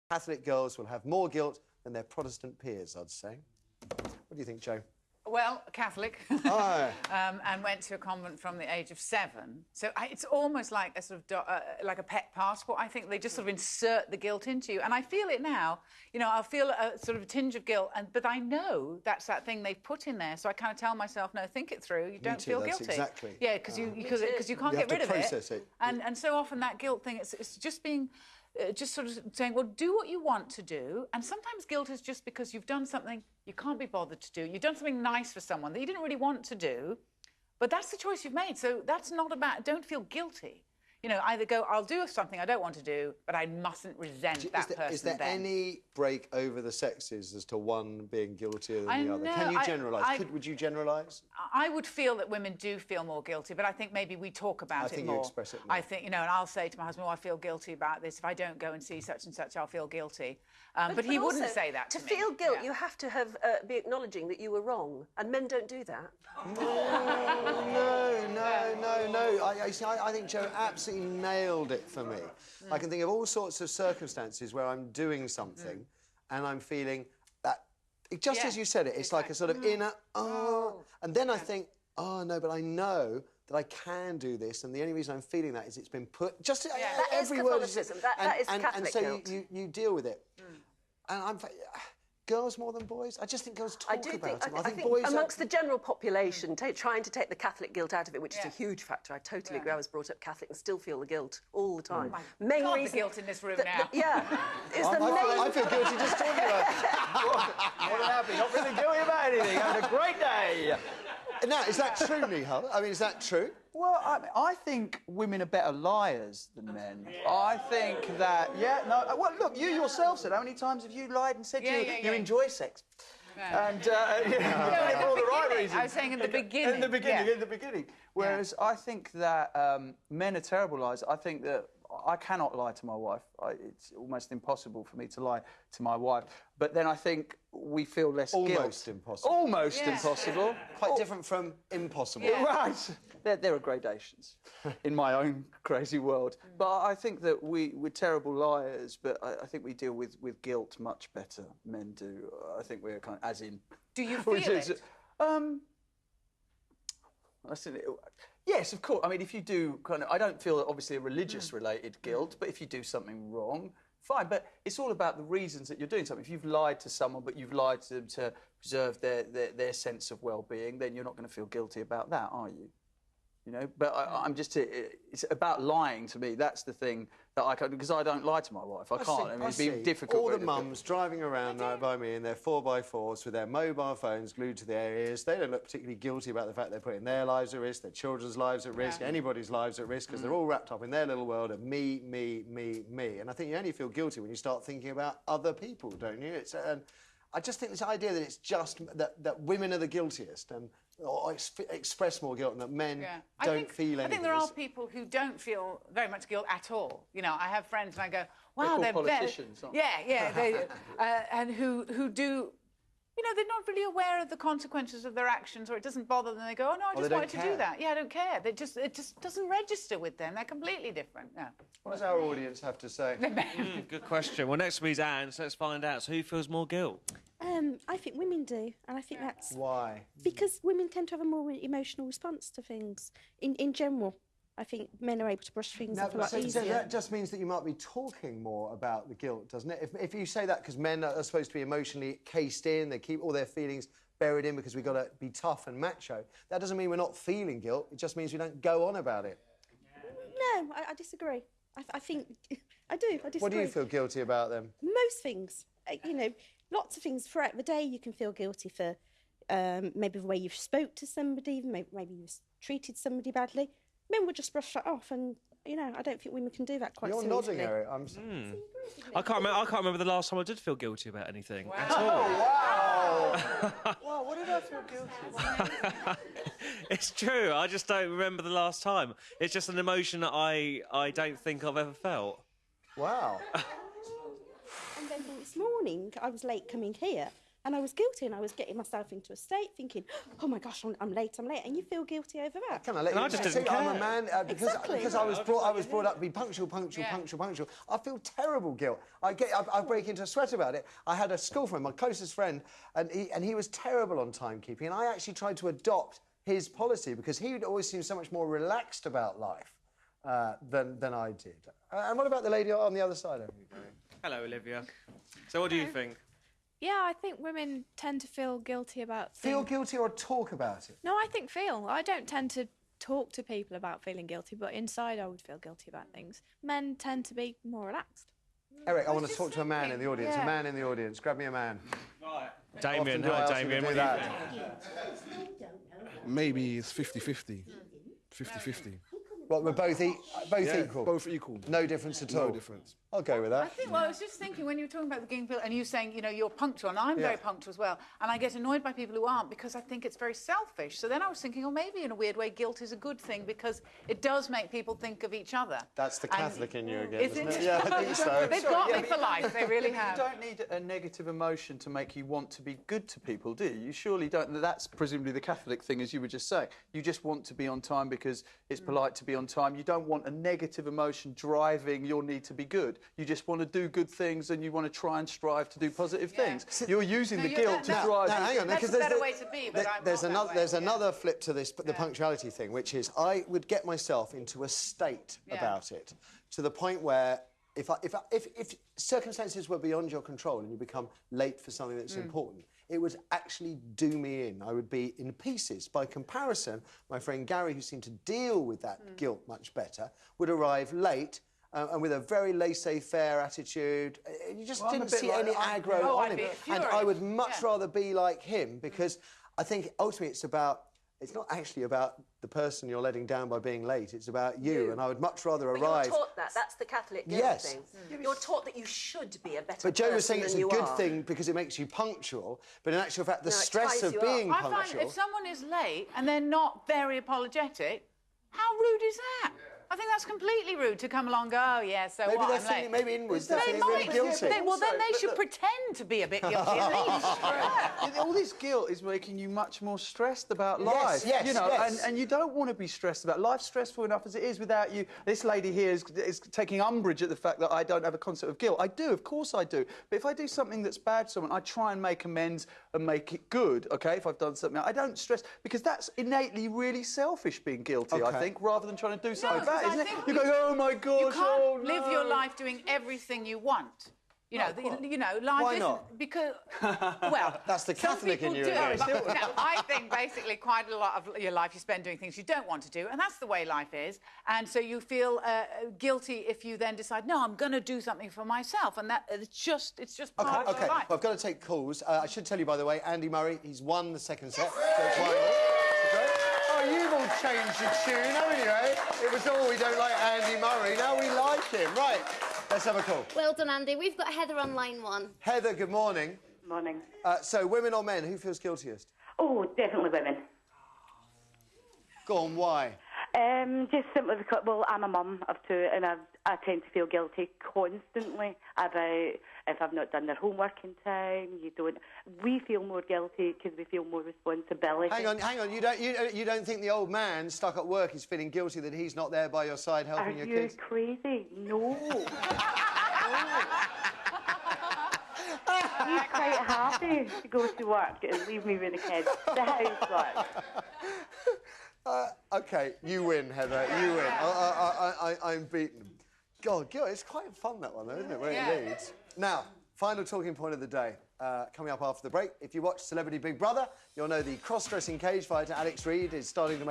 Catholic girls will have more guilt than their Protestant peers, I'd say. What do you think, Jo? Well, Catholic, Oh. and went to a convent from the age of 7. So it's almost like a sort of like a pet passport. I think they just sort of insert the guilt into you, and I feel it now. You know, I'll feel a sort of a tinge of guilt, but I know that's that thing they've put in there. So I kind of tell myself, no, think it through. You don't feel that's guilty. Exactly. Yeah, because you can't You have get rid to of process it. And so often that guilt thing, it's just being. Just sort of saying, well, do what you want to do. And sometimes guilt is just because you've done something you can't be bothered to do. You've done something nice for someone that you didn't really want to do, but that's the choice you've made. So that's not about, don't feel guilty. You know, either go, I'll do something I don't want to do, but I mustn't resent that person. Is there any break over the sexes as to one being guiltier than the other? Can you generalise? Would you generalise? I would feel that women do feel more guilty, but I think maybe we talk about it more. I think you express it more. I think, you know, and I'll say to my husband, oh, I feel guilty about this. If I don't go and see such and such, I'll feel guilty. But he wouldn't say that to me. To feel guilt, you have to have be acknowledging that you were wrong, and men don't do that. No. I think Jo absolutely nailed it for me. I can think of all sorts of circumstances where I'm doing something and I'm feeling that, just as you said it, it's like a sort of inner, and then I think, oh, no, but I know that I can do this, and the only reason I'm feeling that is it's been put... Just every word is... That is Catholic and so guilt. you deal with it. And I'm... Girls more than boys? I just think girls talk about it. I think boys amongst the general population, trying to take the Catholic guilt out of it, which is a huge factor. I totally agree. I was brought up Catholic and still feel the guilt all the time. Main reason... the guilt in this room now. I feel guilty just talking about it. What happened? Not feeling guilty about anything. Having a great day. Now, is that true, Nihal? I mean, is that true? Well, I think women are better liars than men. I think that, well, look, you yourself said, how many times have you lied and said you enjoy sex? And, for all the right reasons. I was saying in the beginning. In the beginning. Whereas I think that men are terrible liars. I think that I cannot lie to my wife. It's almost impossible for me to lie to my wife. But then I think we feel less guilt. Almost impossible. Almost impossible. Quite different from impossible. Yeah. Right. There are gradations in my own crazy world. But I think that we're terrible liars, but I think we deal with guilt much better, men do. I think we're kind of, as in... Do you feel it? Yes, of course. I mean, if you do kind of... I don't feel, obviously, a religious-related guilt, but if you do something wrong, fine. But it's all about the reasons that you're doing something. If you've lied to someone, but you've lied to them to preserve their sense of well-being, then you're not going to feel guilty about that, are you? You know, but I'm just... It's about lying to me. That's the thing that I can't... Because I don't lie to my wife. I can't. I mean, it'd be difficult. All the mums driving around right by me in their 4x4s with their mobile phones glued to their ears. They don't look particularly guilty about the fact they're putting their lives at risk, their children's lives at risk, anybody's lives at risk, because they're all wrapped up in their little world of me. And I think you only feel guilty when you start thinking about other people, don't you? It's... I just think this idea that it's just that women are the guiltiest and or express more guilt and that men don't feel anything. I think there are people who don't feel very much guilt at all. You know, I have friends and I go, wow, they're politicians. And who do... You know, they're not really aware of the consequences of their actions, or it doesn't bother them. They go, oh, no, I just wanted to do that. Yeah, I don't care. It just doesn't register with them. They're completely different. Yeah. What does our audience have to say? Good question. Well, next to me is Anne, so let's find out. So who feels more guilt? I think women do, and I think that's... Why? Because women tend to have a more emotional response to things, in general. I think men are able to brush things up a lot easier. That just means that you might be talking more about the guilt, doesn't it? If you say that because men are supposed to be emotionally cased in, they keep all their feelings buried in because we've got to be tough and macho, that doesn't mean we're not feeling guilt. It just means we don't go on about it. No, I disagree. I think... I do, I disagree. What do you feel guilty about, then? Most things. You know, lots of things throughout the day you can feel guilty for maybe the way you've spoke to somebody, maybe you've treated somebody badly. Men would just brush that off, and you know, I don't think women can do that quite so easily. You're nodding, Eric. I can't remember the last time I did feel guilty about anything at all. Wow! Wow, what did I feel guilty about? It's true. I just don't remember the last time. It's just an emotion that I don't think I've ever felt. Wow. And then this morning, I was late coming here, And I was guilty, and I was getting myself into a state thinking, oh my gosh, I'm late, and you feel guilty over that. Can I let you I just didn't I'm a care. man because I was brought up to be punctual. I feel terrible guilt. I break into a sweat about it. I had a school friend, my closest friend, and he was terrible on timekeeping, and I actually tried to adopt his policy because he would always seem so much more relaxed about life than I did. And what about the lady on the other side of you? Hello, Olivia. So what do you think? Yeah, I think women tend to feel guilty about Feel things. guilty or talk about it? No, I think feel. I don't tend to talk to people about feeling guilty, but inside I would feel guilty about things. Men tend to be more relaxed. Eric, I want to talk to a man in the audience. A man in the audience. Grab me a man. Damien, Often do I hi, ask you to Damien. do What do that? you think? Maybe it's 50-50. 50-50. Well, we're both equal. Both equal. No difference at all. No difference. I'll go with that. I think, well, I was just thinking when you were talking about the getting guilt and you saying, you know, you're punctual, and I'm very punctual as well, and I get annoyed by people who aren't because I think it's very selfish. So then I was thinking, oh, maybe in a weird way, guilt is a good thing because it does make people think of each other. That's the Catholic in you again, Is isn't it? it? Yeah, I think so. They've got me for life, they really You have. don't need a negative emotion to make you want to be good to people, do you? You surely don't. That's presumably the Catholic thing, as you were just saying. You just want to be on time because it's polite to be on time. You don't want a negative emotion driving your need to be good. You just want to do good things and you want to try and strive to do positive things. You're using the guilt to drive. Now, hang on, That's because a better way to be, but I'm there's not that another way, there's another flip to this, the punctuality thing, which is I would get myself into a state about it to the point where if circumstances were beyond your control and you become late for something that's important, it would actually do me in. I would be in pieces. By comparison, my friend Gary, who seemed to deal with that guilt much better, would arrive late and with a very laissez-faire attitude. You just Well, I'm a didn't bit see like any that. aggro Oh, on I'd be him. And I would much Yeah. rather be like him because I think ultimately it's not actually about the person you're letting down by being late, it's about you. And I would much rather But arrive. you're taught that. That's the Catholic guilt Yes. thing. You're taught that you should be a better But Joe was person saying it's than a you good are. thing because it makes you punctual, but in actual fact, the No, it stress ties of you up. being I find punctual. if someone is late and they're not very apologetic, how rude is that? I think that's completely rude to come along and go, oh, yeah, so Maybe what, they're I'm feeling, late. maybe inwards they're They feeling might. really guilty. Well, then they But should look- pretend to be a bit guilty at least. All this guilt is making you much more stressed about life. yes, you know, yes. and you don't want to be stressed about life's stressful enough as it is without you. This lady here is taking umbrage at the fact that I don't have a concept of guilt. I do, of course I do. But if I do something that's bad to someone, I try and make amends and make it good. Okay, if I've done something, I don't stress because that's innately really selfish being guilty. I Okay. think rather than trying to do something because bad, I isn't it? think You go, oh my God, You can't oh, live no. your life doing everything you want. You know, life Why isn't not? because well, That's the some Catholic in people you do, again. but, no, I think basically quite a lot of your life you spend doing things you don't want to do, and that's the way life is. And so you feel guilty if you then decide, no, I'm going to do something for myself, and that it's just part of Okay, life. well, I've got to take calls. I should tell you, by the way, Andy Murray, he's won the second set. So it's 1-1. Oh, you've all changed your tune, haven't you, eh? It was all we don't like Andy Murray. Now we like him. Right, let's have a call. Well done, Andy. We've got Heather on line 1. Heather, good morning. Morning. So, women or men, who feels guiltiest? Oh, definitely women. Go on, why? Just simply because, well, I'm a mum of 2 and I tend to feel guilty constantly about if I've not done their homework in time. We feel more guilty because we feel more responsibility. Hang on. You don't think the old man stuck at work is feeling guilty that he's not there by your side helping your kids? Are you crazy? No. He's quite happy to go to work and leave me with the kids. The housework. OK, you win, Heather. You win. I'm beaten. God, it's quite fun, that one, though, isn't it, where it leads? Now, final talking point of the day. Coming up after the break. If you watch Celebrity Big Brother, you'll know the cross-dressing cage fighter Alex Reid is starting to make